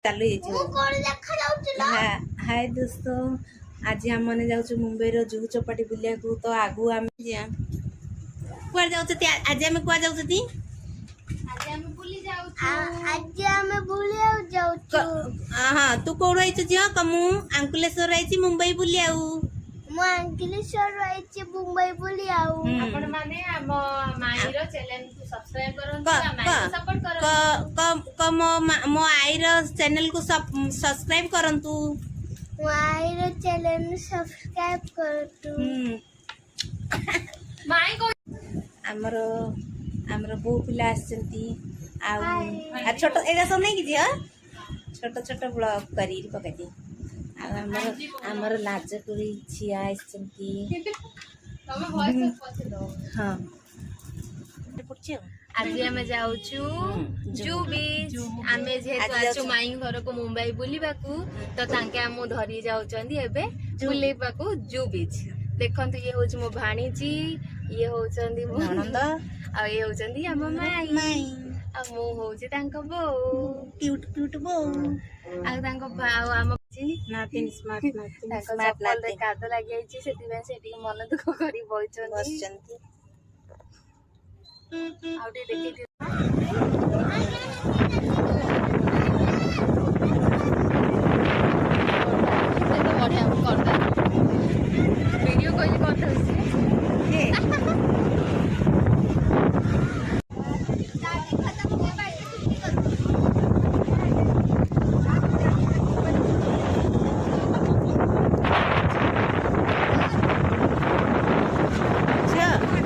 चालू हाय दोस्तों आज हम मैंने जाऊँ मुंबई रो जुहू चौपाटी बुलिया तो आगु आम कुआ जाऊँ आज आम कुआ जाऊँ हाँ तू कौन आई झील कमु आंकुलेश्वर आई मुंबई बुलिया अंकिलेश्वर रही मुंबई बुली आपण माने हम माई रो चैनल को सब्सक्राइब करंतु आ माई को सपोर्ट करंतु मो आई रो चैनल को सब्सक्राइब करंतु मो आई रो चैनल सब्सक्राइब करंतु माई को हमर बो पिला आछंती आ छोट एगा सब नहीं कि छोट छोट ब्लॉग करी पकती आमर लाज करी छिया आछंती हां आज आमे जाउछु जू बीच आमे जेहेतु आछु माई घर को मुंबई बुलीबाकू तो तांके हम धरी जाउचंदी एबे बुलीबाकू जू बीच देखंतु ये होछ मो भाणीजी ये होचंदी मो ननंद आ ये होचंदी हम माई आ मो होची तांको बो क्यूट क्यूट बो आ तांको बाव हम नातिन स्मार्ट नातिन स्मार्ट नातिन कादो लागि आइछि सेति बे सेति मन दुख करी बसचंदी आउटे देखि बढ़िया करता वीडियो कोई करता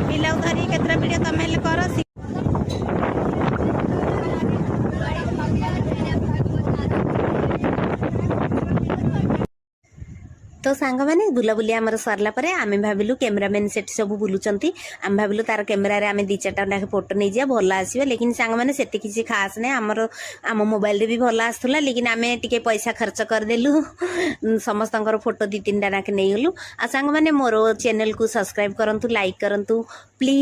पिला धरी केतरा वीडियो तमे कर तो सांग मैंने बुलाबुली आमर सरला परे आमे भाबिलु कैमरामैन सेठी सब बुलुचंती आम भाबिलु तार कैमरा रे आमे 2-4टा लाखे फोटो नै जिया भल आसीबे लेकिन सांग मैंने सेठी किछि खास नै आमर आम मोबाइल रे भी भल आस्तला लेकिन आमे टिके पैसा खर्च कर देलु समस्तंकर फोटो 2-3टा लाखे नै गलु आ सांग मैंने मोर चैनल को सब्सक्राइब करंतु लाइक करंतु प्लीज।